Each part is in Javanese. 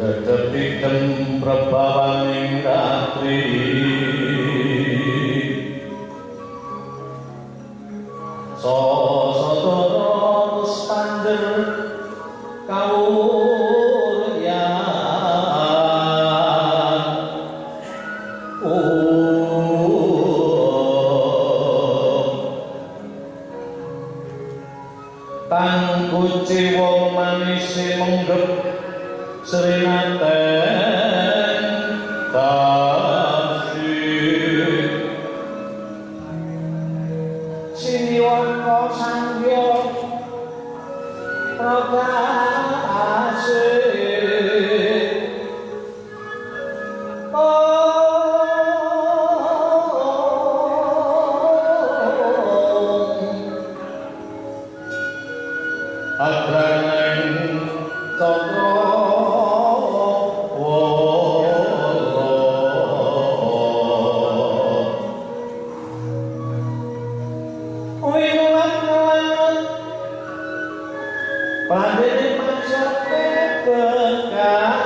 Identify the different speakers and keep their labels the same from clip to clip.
Speaker 1: Dedep-dedep prebawaning ratri Sosodoro stander kawuryan Tan kuci wong manise menggep Srinaten tasih Siniwaka sangya prakasih Adraneng Cakra Pandene maksake tekan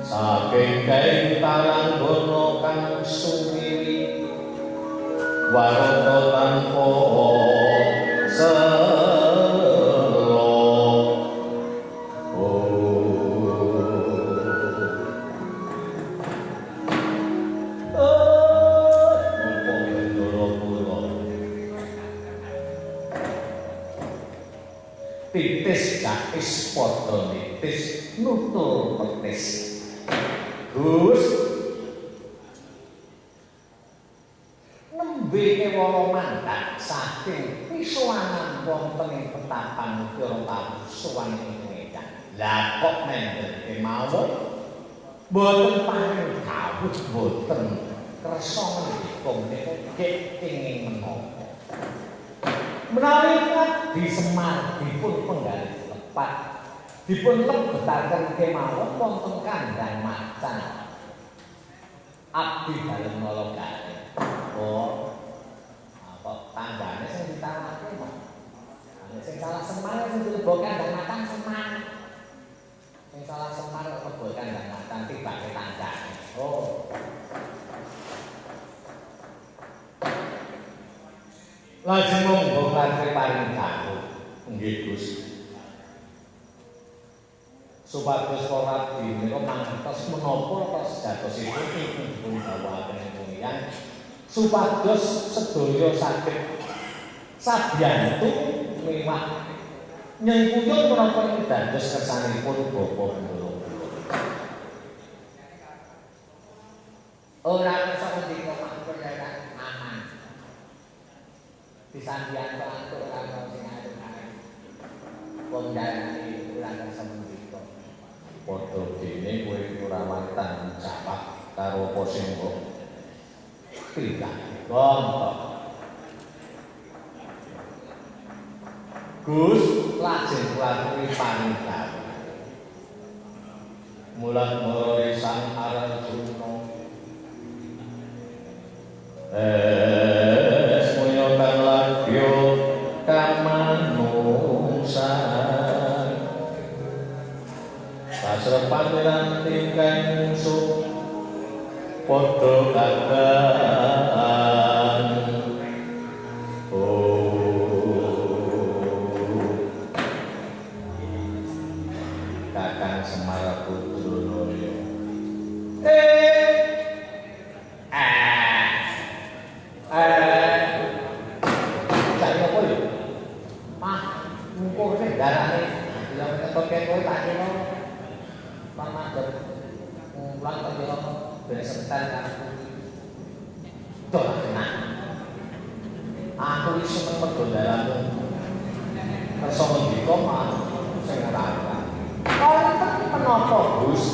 Speaker 1: saking kaentaran gono kang suwiri warata tanpa titis jakis padha nitis nutul petis Gus nembe kewala mandak saking pisuwanan wonten ing petapan Kira suwan ing Medan lah kok mendel kemawon boten paring dawuh boten kersa menika kenging menapa menawi di Semar dipun penggalih tepat dipun lebetaken kemawon wonten kandhang macan abdi dalem nala galih apa tanggane sing ditanake mah sing salah Semar sing dilebok kandhang macan Semar sing salah Semar lebok kandhang macan tibake tanggane Lajeng monggo katri paring dawuh nggih Gusti supados para abdi menika mangertos menapa tos jatosipun dipun dawuhaken kaliyan supados sedaya saged sabiyantu miwah nyengkuyung menapa dados kersanipun Bapak Ndoro ora kersa ngendika matur ya aman disandian antuk karo sing arep-arep wong dalane ora kersa ngendika padha dene kowe ora watan jawab karo apa sing kok tidak gontok Gus lajeng kuwi paring dawuh mulat mulai sang Arjuna semuanya kang lagyo kamanungsan kasrepan piranti kang musuh padha kagan Kakang Semar Putrunaya cari apa ya? Mah, mungkuk sing darane yang ketoke kowe tak kira pamadhep mulang ta kira ben setan aku dolan tenan aku iki seneng mergo dalanmu kersa ngendika mah sing ora ana menapa Gus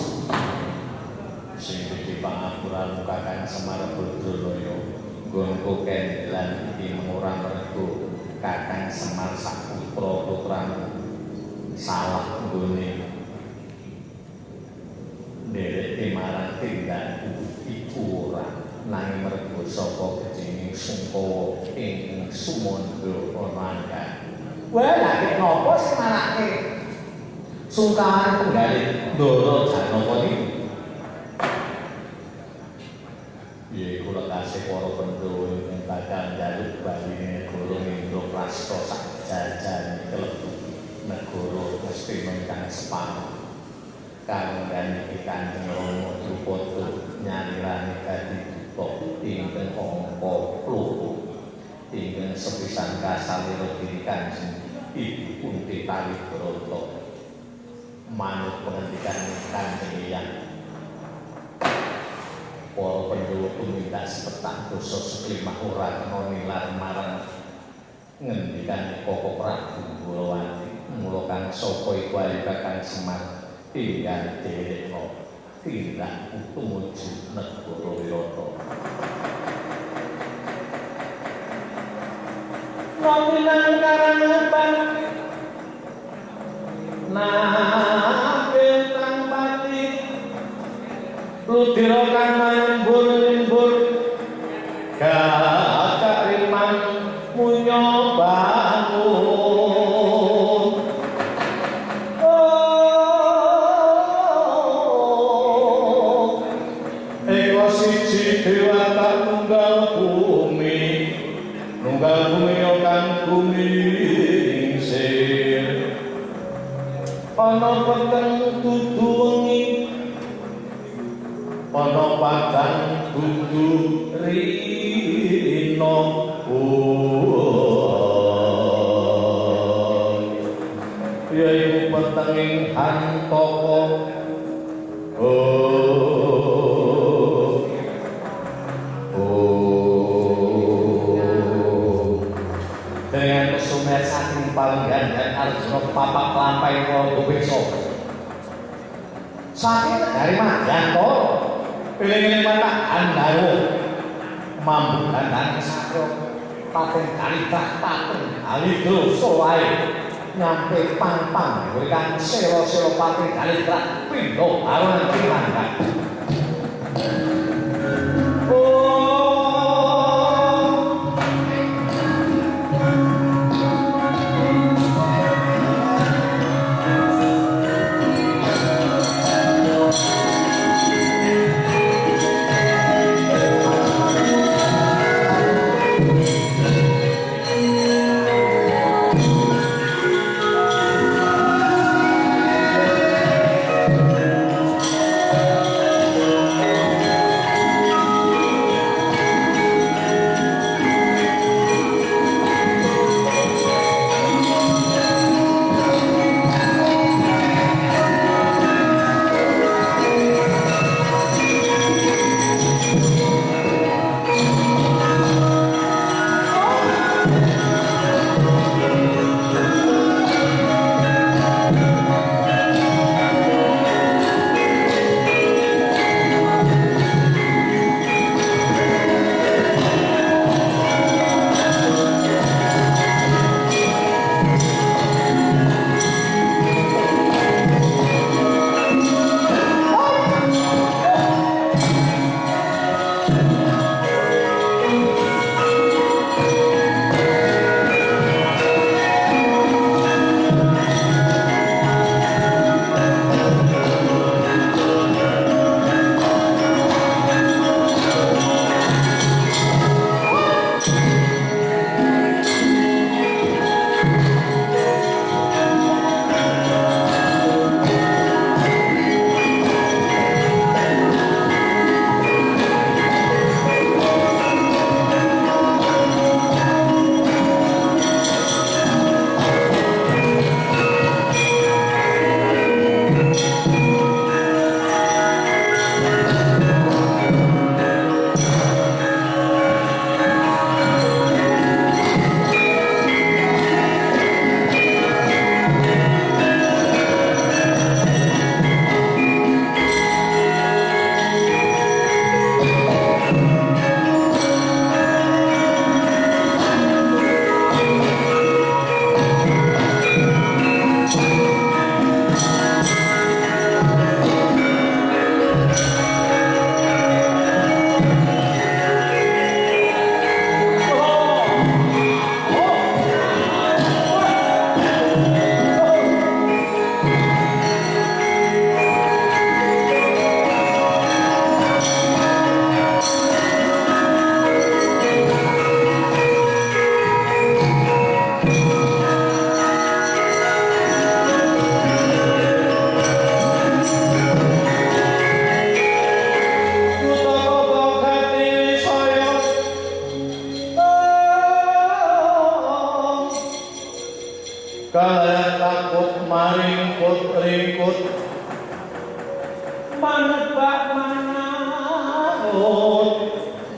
Speaker 1: sing dipangapuran Kakang Semar Putrunaya nggonku kendelan iki ora mergo Kakang Semar saputra putramu salah nggone nderek marang tindak iku ora nanging mergo saka gedhing Sungkawa ing sumandha ana. Wah, lha napa sing marake sungkawan penggalih Ndara Janaka niki? Yaiku lekase para Pandhawa ingkang bakal njaluk baline negara Indraprastha sak jajan kelebu negara Ngastina ingkang sepadan. Kanggan iki Kanjeng Rama Drupada nyalirane dadi duta ingkang angka 2 ingkang sepisan kasalira diri Kanjeng Ibu Kunti Paribrata manut pengendikan Kanjeng Hyang. Para Pandhawa tumindak sepetak dosa seklimah ora kena nilar marang ngendikan Koko Prabu Bulawati. Mula kang sapa iku ayo Kakang Semar tinggal dherekno tindak tumuju negara Wirata. Wonten karangan nake kang pati ludira kang manembur-embur kakak riman munyo bangun. Eko siji dewata nunggal bumi kang bumi ingsir ana peteng dudu wengi ana padang dudu rino yaiku petenging hantaka dengan kesumet saking palenggan dan Arjuna papak lampai Prabu Beksa saking negari Madyanto piling-piling mata Andawa mambu gandang sakro pating kalitrah pating alidro solae nyampe pang-pang berikan selo-selo pating kalitrah pindo awan kimangga.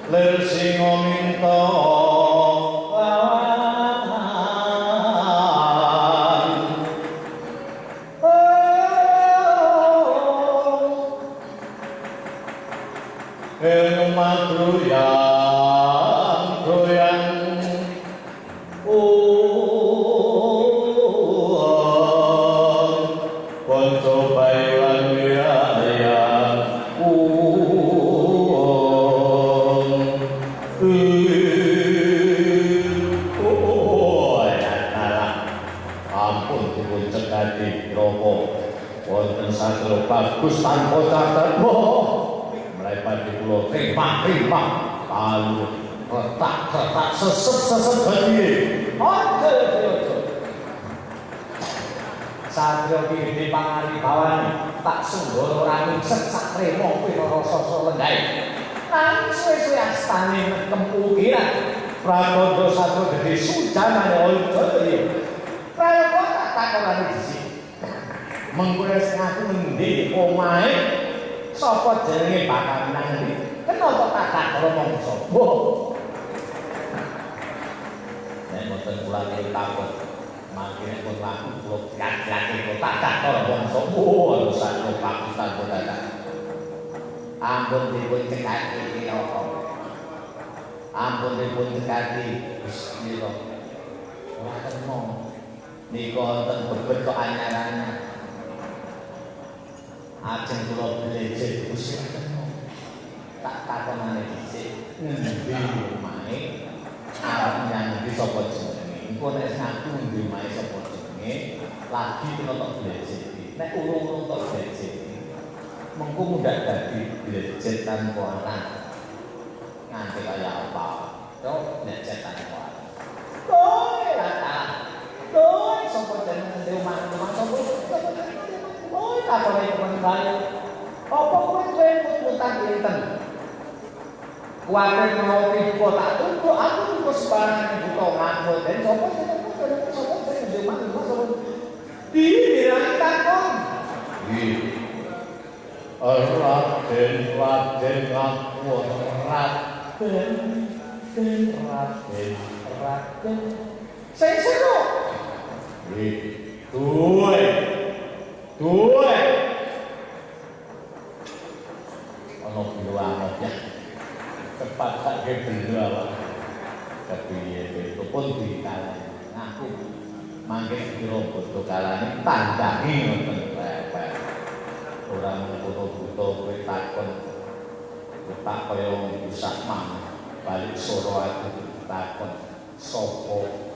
Speaker 1: lir singa minta bagus tanpa cacat mulai pagi kula rimah lalu retak sesep gede aja satrio iki pangari bawani tak sunggoro rani sak remo pira rasa lendai nang suwe-suwe astane kemungkinan prakodo satrio gede sujanane ojo iki prayoga tak takonane dhisik mengkure sing aku ngendi omahe sapa jenenge bakal nang ndi kenapa tak karo mong sapa nek mboten kula iki takut mangkene pun laku kula yak-yake kok tak karo mong sapa lho sak Pakistan kok dadak ampun dipun cekaki kira-kira ampun dipun cekaki bismillah ora temo nika wonten bebet kok anyarane ajeng kula belajar Gusti tak takonane dhisik ngendi omahe arep nyang ndi sapa jenenge engko nek ngaku ngendi omahe sapa jenenge lagi kena tok belajar nek urung-urung tok belajar mengko mundak dadi belajar tanpa anak nganti kaya apa to nek jet tanpa anak kowe lah sapa jenenge ngendi omah sapa oh, tak boleh teman-teman. Apa kowe mutang dinten? Kuwatir menawi kota tunggu aku tunggu sembarangan buta nganggo den sapa jenenge sapa dirani takon. Raden ngaku Raden. Sing seru. Duwe. Ono bilang ya. Tepat sak belo awak. Kepiye itu pun dikalah. Ngaku mangke kira bodo kalane tandangi ngoten pepek. Ora ngono buta kowe takon. Tak kaya wong usah mang. Balik soro aku takon sapa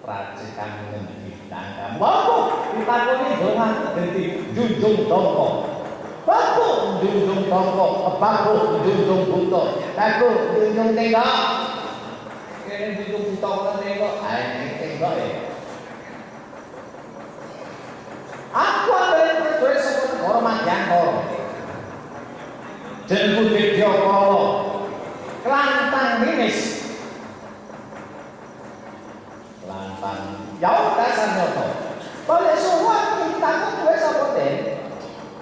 Speaker 1: racikan ngendi tangga baku ditakoni donganku dadi junjung tangga baku junjung tangga baku junjung buta baku junjung tengok kene junjung buta ora tengok ae tengok ya aku arep percaya sapa negara Madyanegara jenengku Widyakala kelantang ninis ya dasar nyoto boleh suwak kita kowe sapa den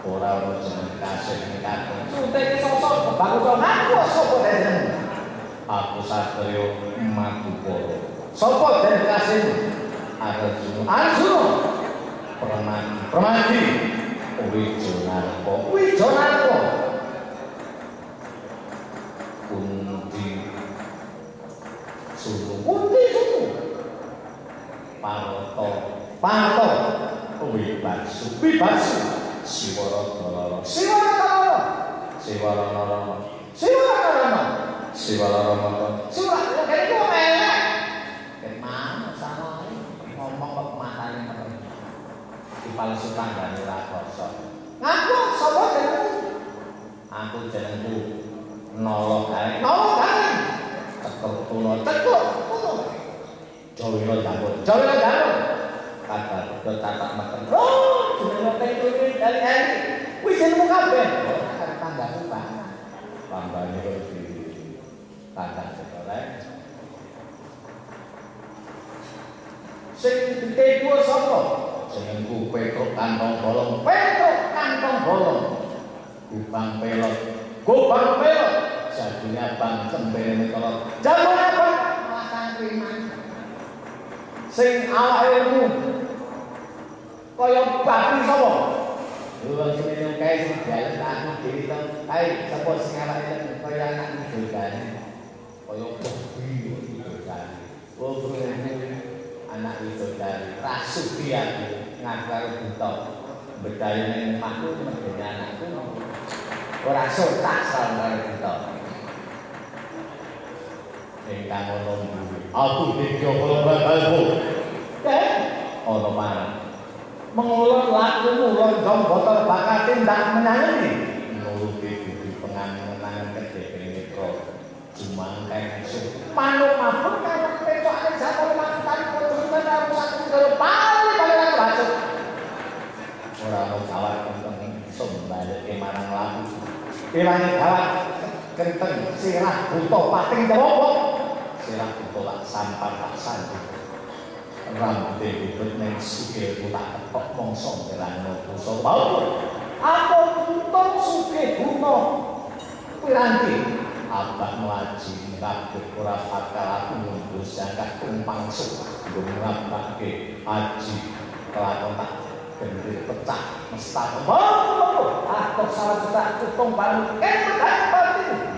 Speaker 1: ora ono jeneng kasih nikah suntik sosok kebagusan aku sapa den aku Satrio Madukara sapa den kasih Arjuna Permadi Wijonarko Kunti Sunu Parto Wibasu Siwaranara kene ku elek kemana salah ngomong kok matane merem dipalsu tanggane ra kosong ngaku sapa jenengku aku jenengku Nolo Garing tekuk tuno Jawira Jambon kabar udah tatak meken jenenge teko iki dari wis jenengmu kabeh karo tanggaku banget tambane kok di tangga sekolah sing diteku sapa jenengku Petruk Kantong Bolong Gubang Pelot jadinya jambang cembene kala jambang apa makan kriman sing awake ilmu kaya babi sapa lho sing minum kae sing jalan aku dhewe to kae sapa sing awake ilmu kaya anak widodari kaya babi widodari oh anak widodari rasuki aku ngajar buta bedhae ning omahku medhone anakku ora sotak saware buta ingkang ana mburi aku dikyo kalbu ana marang mengulur lakumu lonjong botol bakate ndak menangi nuruti budi pengangen kedhe menika jumangkeng manuk mabuk karo pecokane jabal makan kudu karo satu karo bali racun ora ono kawat kenteng iso mbalike marang laku ilange kawat kenteng sirah buta pating jawab sirah buta lak sampar tak sandi rambute bibit ning sikilku tak ketok mongso ngelangno dosa bau aku untung sugih guna piranti abak melaji kabeh ora bakal aku mundur zakat kumpangsu ngambake haji kelakon tak gendhe pecah mestak aku salah cetak tutung baru pati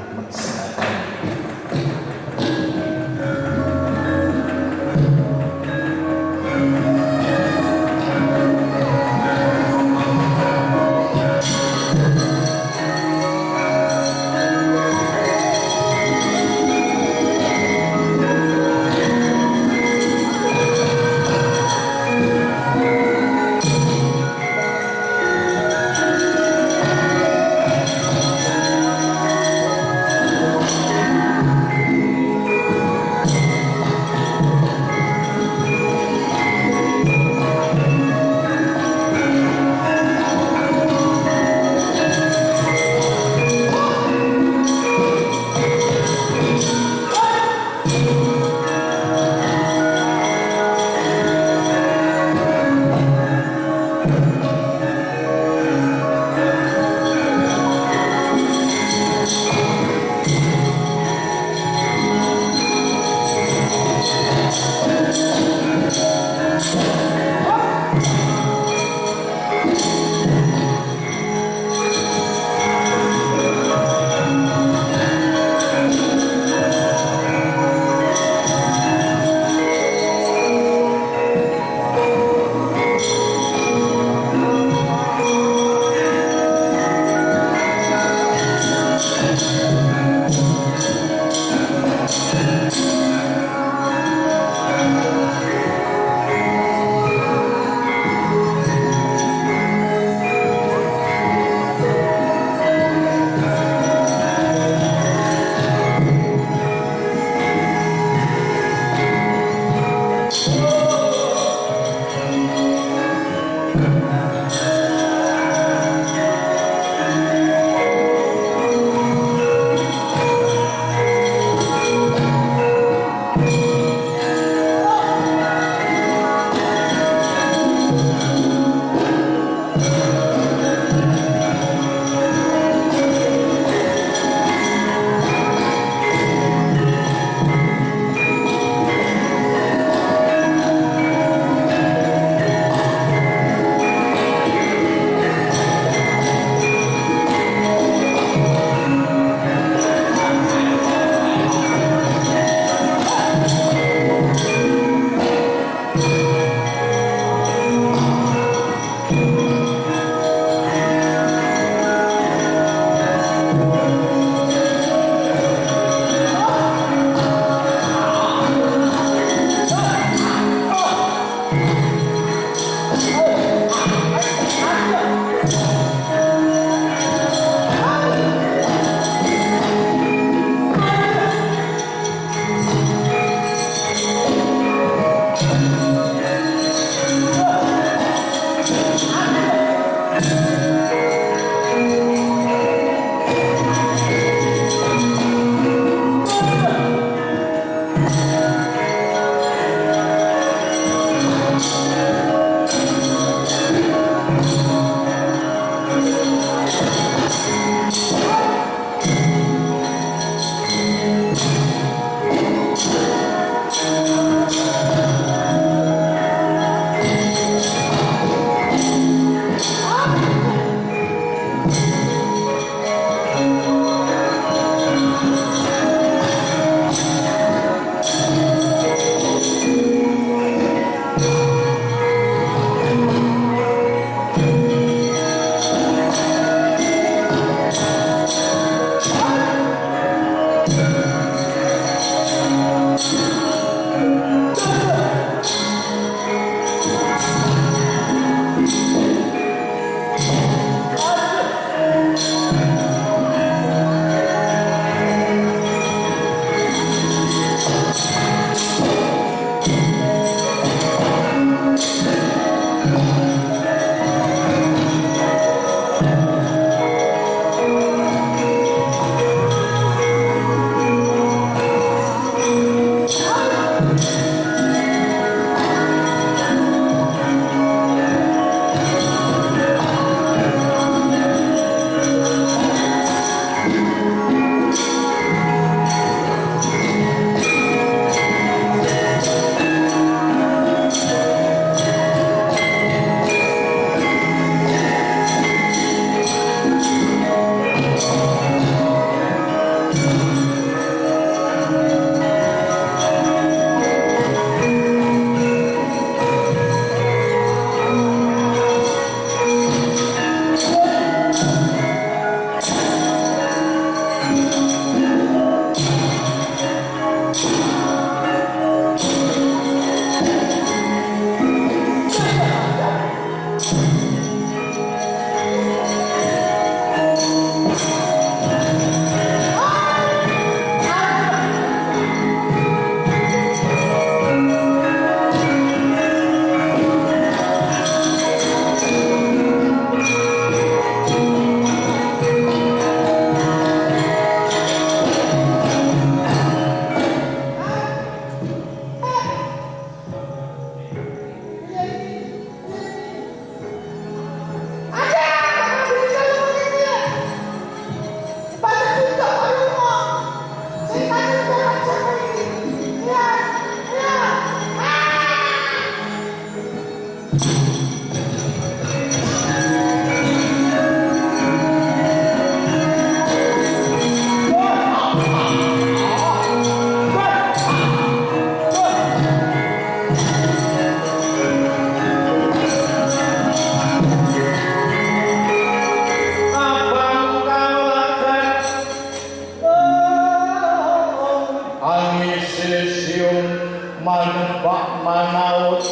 Speaker 1: manebak manaut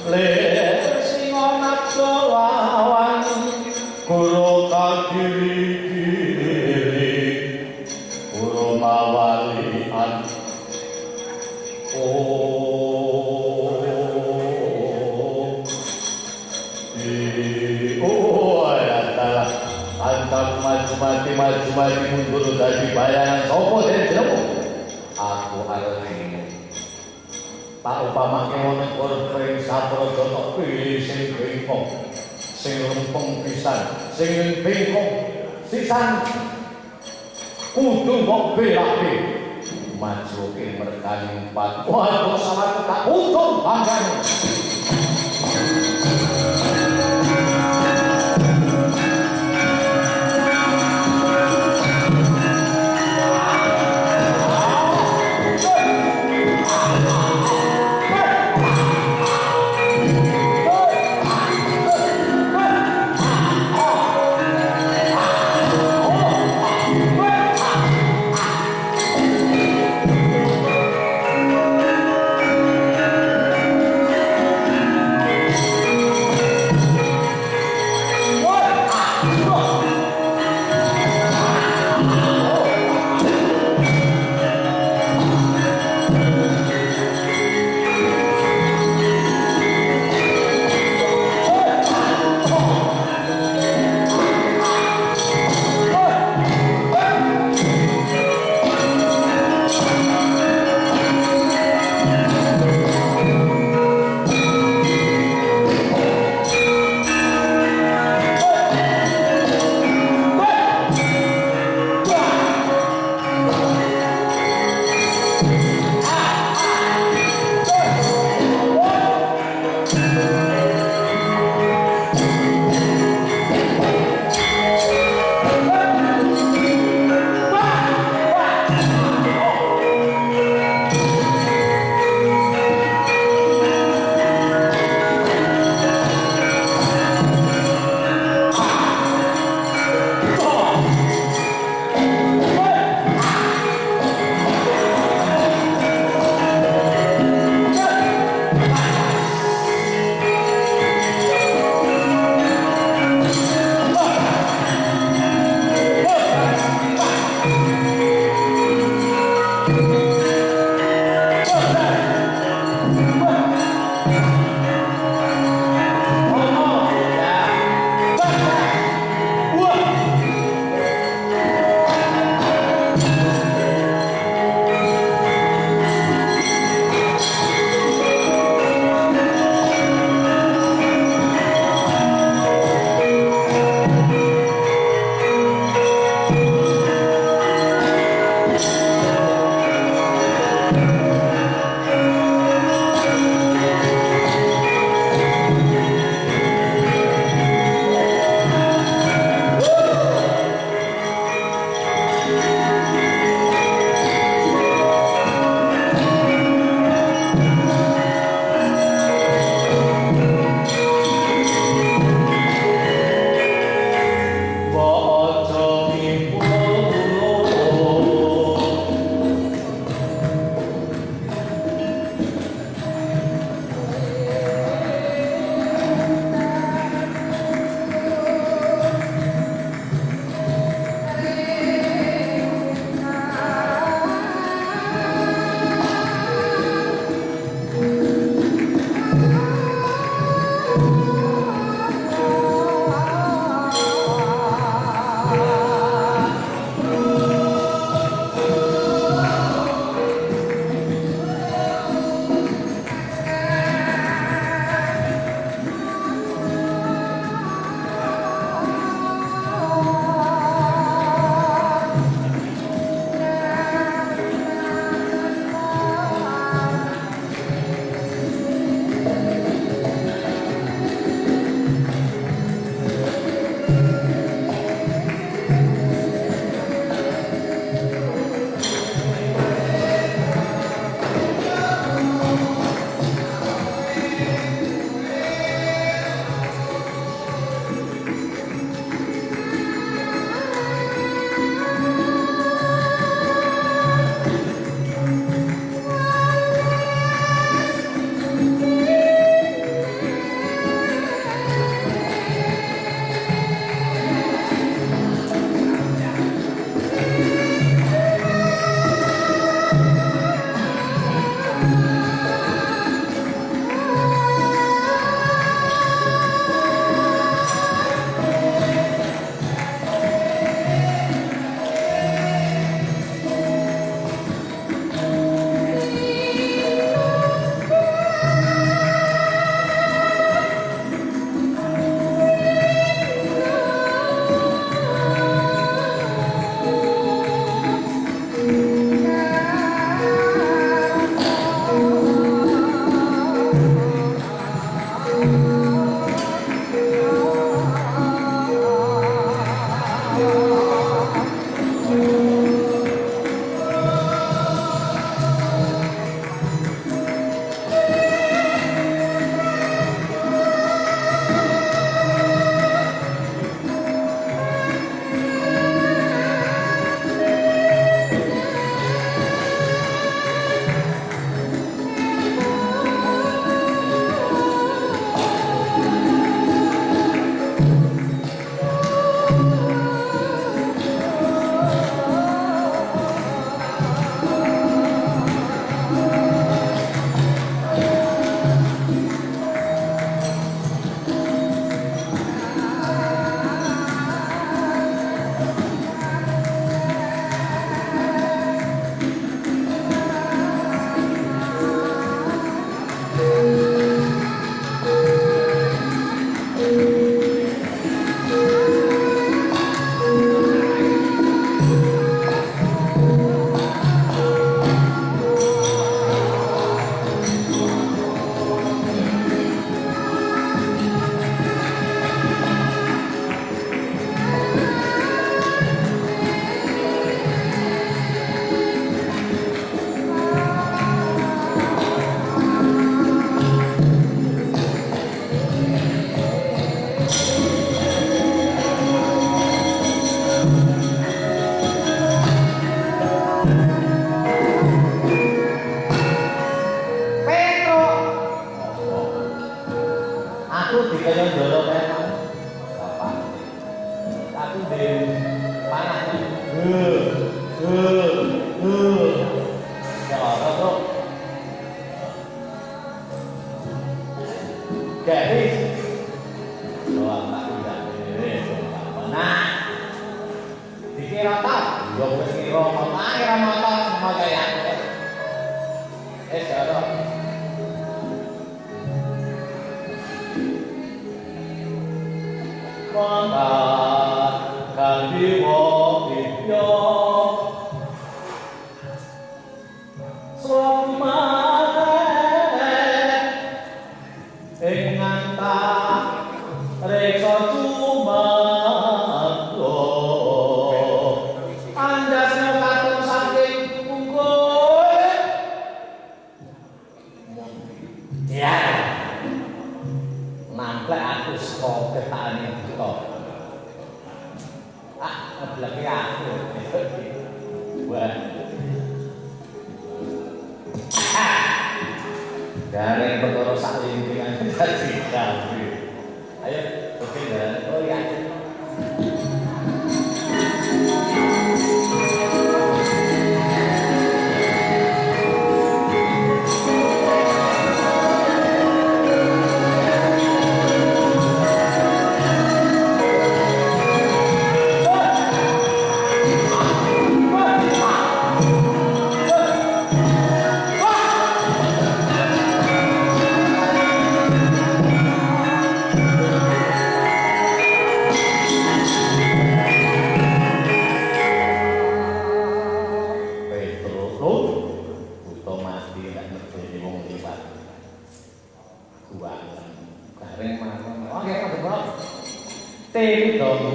Speaker 1: lir singa nabda lawan guru kagiri-giri guru mawalian antap maju mati mundur dadi bayangan sapa jenengmu aku arep tak upamake wonten korpring sapraja tok pilih sing bengkok sing lempeng pisan sing bengkok sisan kudu mbok belake majuke merkani 4 waduh salah tak untung bangane Gareng perkara salintingan dadi gawe. Ayo, oke ya. Oh iya.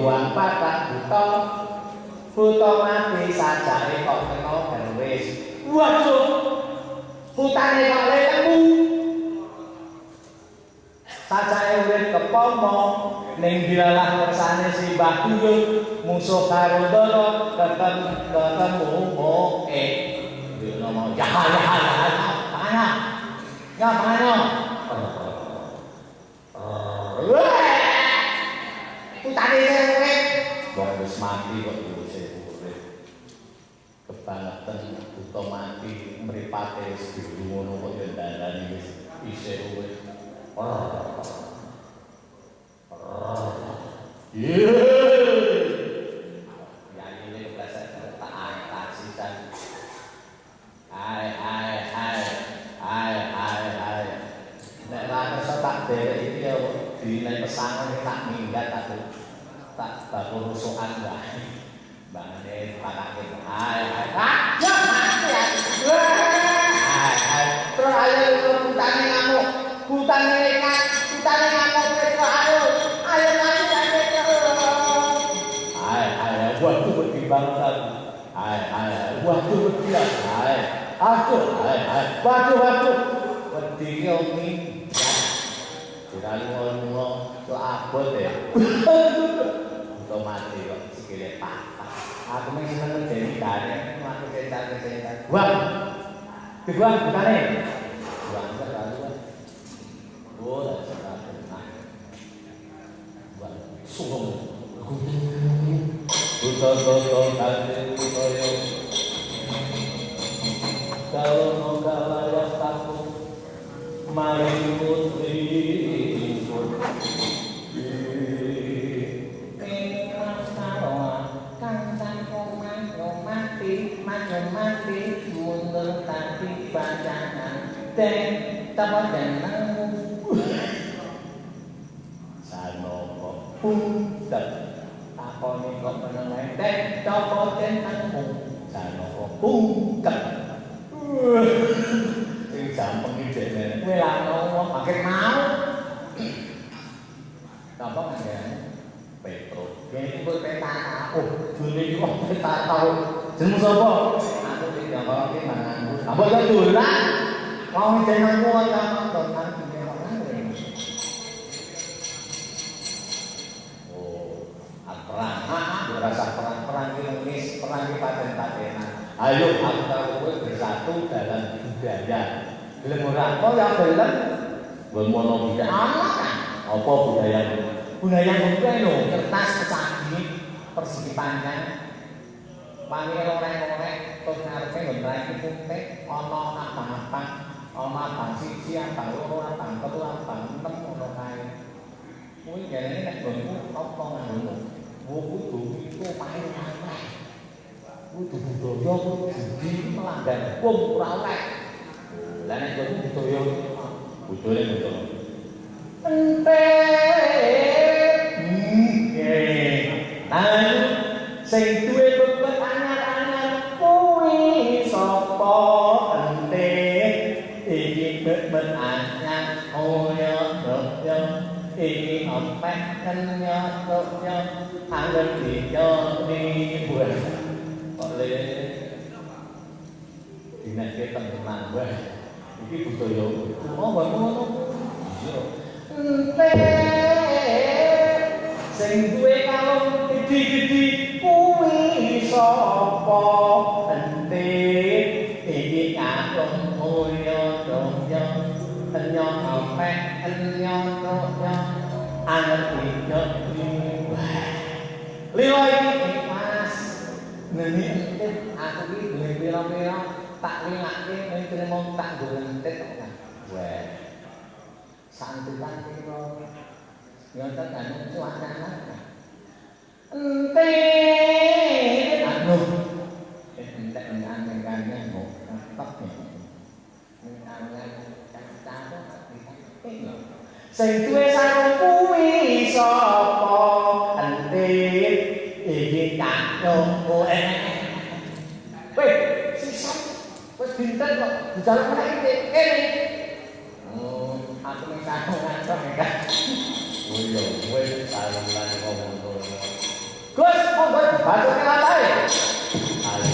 Speaker 1: Buang patah buta mati sajake kok kena derwis. Waduh, putane kok lelemu. Sajake urip kepomo ning dilalah kersane si Mbah Guyung musuh karo Ndara ketemu nama ya mana putane urip wong wis mati kok isih urip kebangetan buta mati mripate wis didu ngono kok yo dandani wis isih urip Dinai pesangon tak minggat aku tak bakul rusuhan wae bangane pakake hai terus ayo hutane ngamuk hutane nekat hutane ngamuk kok ayo hai waduh wedi banget waduh wedi waduh wedi omi Kira-kira kok abot ya. Kok mati kok sikile patah. Aku mung seneng dene gane, aku cetak-cetak. Buang. Dibuang bukane. Buang terlalu. Oh, dak cetak. Buang. Sungguh. Buto-buto kate koyo. Kalau kalah takut mari putri mati mundur tapi bacaan teh tamat denangmu sanopo punten takone kok meneng teh copo denangmu sanopo punten sing jampeng iki jene kowe lano makin mau gampang ya Petro yen iku peta june iki kok peta tau jeneng sapa aku tidak kok iki manganku apa ya dolan wong jenengku kok nonton iki perang berasa perang ini perang di paten-patenan ayo aku kowe bersatu dalam budaya gelem ora kok ya gelem nggon mono iki apa budaya lho kertas kecagi persegi panjang wangi loreng-loreng terus ngarepe ngrek putih ana apa-apa ana abang siji abang loro abang telu abang enem ngono kae kuwi jarene nek nggonku apa ngono kudu itu pae ana kudu budaya kudu melanggar hukum ora oleh lah nek nggonku budaya budaya betul ente sing duwe bebet anyar-anyar kuwi sapa ente iki bebet anyar oyo iki ompek kenyo angger dijoni buah oleh dinake tenan wae iki budaya ngono ente sing duwe kalung gede-gede kuwi sapa ente iki kalung mulya dongyo Anget widok lilo iki Mas ngene entit aku iki duwe pira-pira tak lingake ning trimo tak nggo entit kok kan weh santutan pira nyontong kan cuacana entit aduh entek nang kene kok tok sing duwe sarung kuwi sapa entit iki tak nyoko weh sisap wis dinten kok dijaluk meneh kene aku ning sarung ngancok kan oh iya wis sarung lan ngomong ngono Gus monggo dibacoke latahe ayo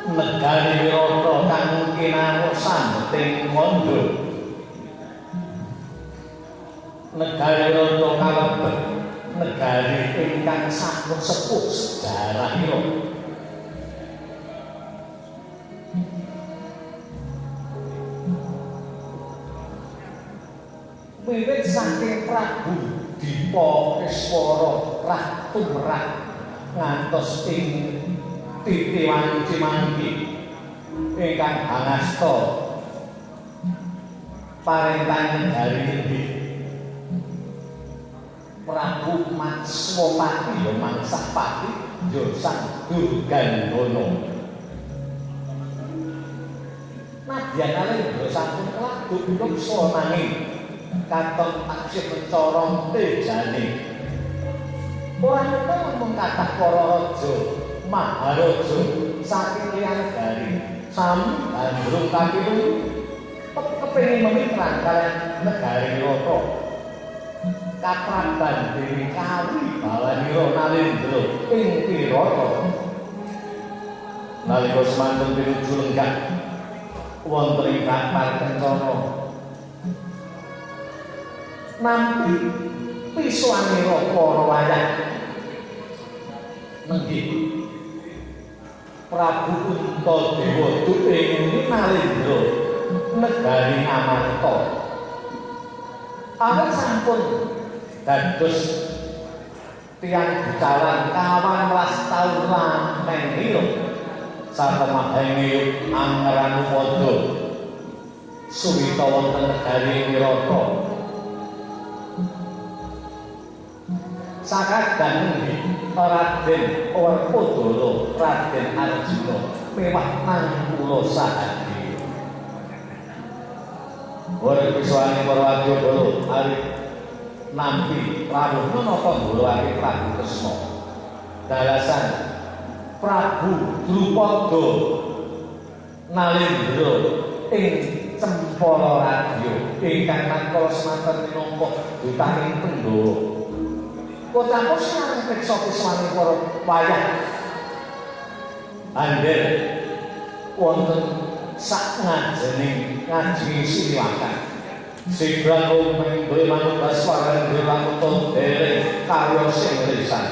Speaker 1: negari Wirata kang kinaosan ting kandha negari Wirata kalebet negari ingkang sampun sepuh sejarahipun wiwit saking Prabu Dipa Iswara Ratu Merak ngantos ing Titiwan Cimanggi ingkang hangasta parentah negari Kedhiri Prabu Matswapati ya Mangsapati ya Sang Durgandana nadyan alih sampun kelakuk luksa nanging katon taksih mencara tejane ora mung kathah para raja maharaja saking liyan negari sami gandrung kapilung kepengin memitrang kaliyan negari Wirata kapraban Dewi Kawi Bawanira Nalendra ing Wirata nalika semantun pinuju lenggah wonten ing kapal kencana nampi piswanira para wayah nenggih Prabu Untadewa ing Nalendra negari Amarta awit sampun dados tiyang bucalan 18 taun lamengipun satemahing Angaranupada suwita wonten negari Wirata sakadang Raden Werkudara Raden Arjuna mewah nang kula sahadi ora pisane para wadyabala arep nampi rawuh menapa nggolowake Prabu Kresna dalasan Prabu Drupada Nalendra ing Cempala Radya ingkang nakala semanten minangka dutaning Pandhawa Kocampur sareng priksa piswane para wayah andher wonten sak ngajening ngajeng siliwakan Sigrang mengbe manut baswaran dilakukan dereng karya sing lisan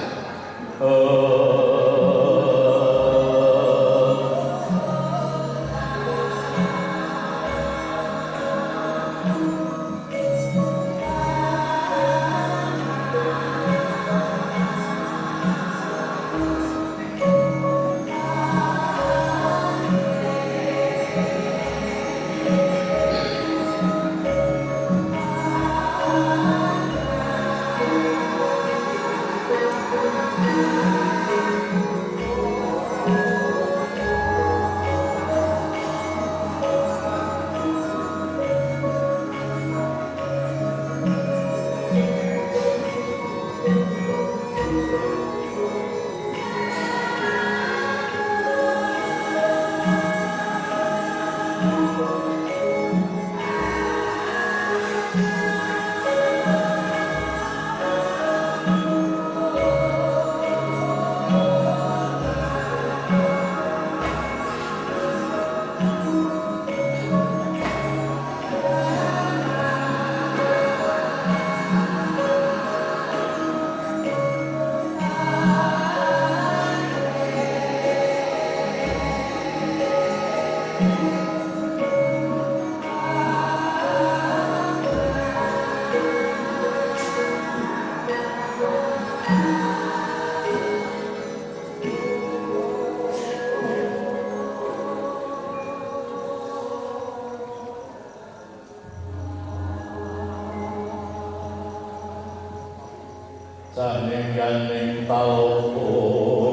Speaker 1: Saning tau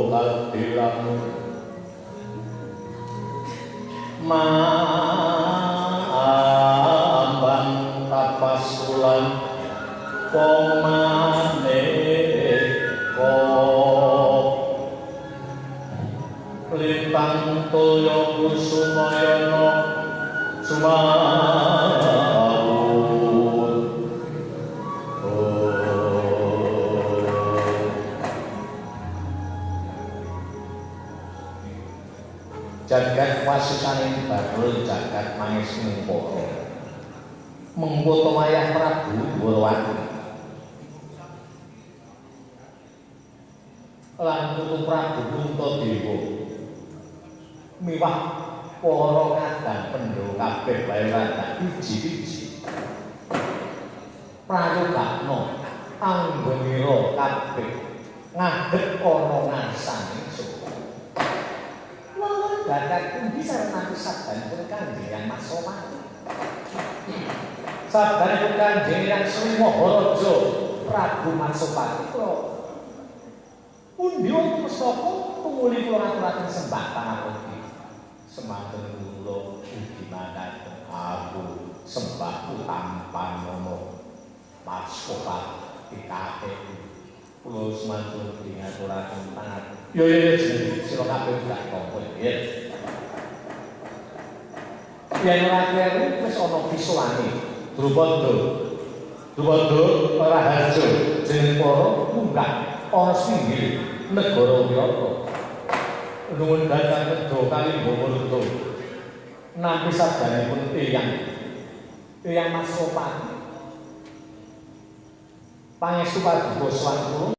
Speaker 1: kadilamu mambang tapasulan pomaneka lintang toya kusumayana jagat wasisane barul jagat mangesmu para mengko wayah Prabu Dwarawati lan putu Prabu Puntadewa miwah para kadang pendhawa kabeh bae rada iji-iji prayogakna anggonira kabeh ngadeg ana ngarsane sopo lan bakat pundi sareng sabdanipun Kanjeng Hyang Masopati sabdanipun Kanjeng Hyang Sri Maharaja Prabu Masopati kula pundi wonten pustaka tumuli kula ngaturaken sembah pangapunten semanten kula ugi mangkat aku sembah utampanono Masopati kakek kula semanten ugi ngaturaken pangapunten yo sira kabeh tak tampa ya yen ora kleru wis ana bisuwane Drupada Raharja jeneng para munggah ana singgil negara Wirata nuwun datang nedha kali Bhamarta nampi sabdanipun Eyang Masopati pangestu paduka swan kula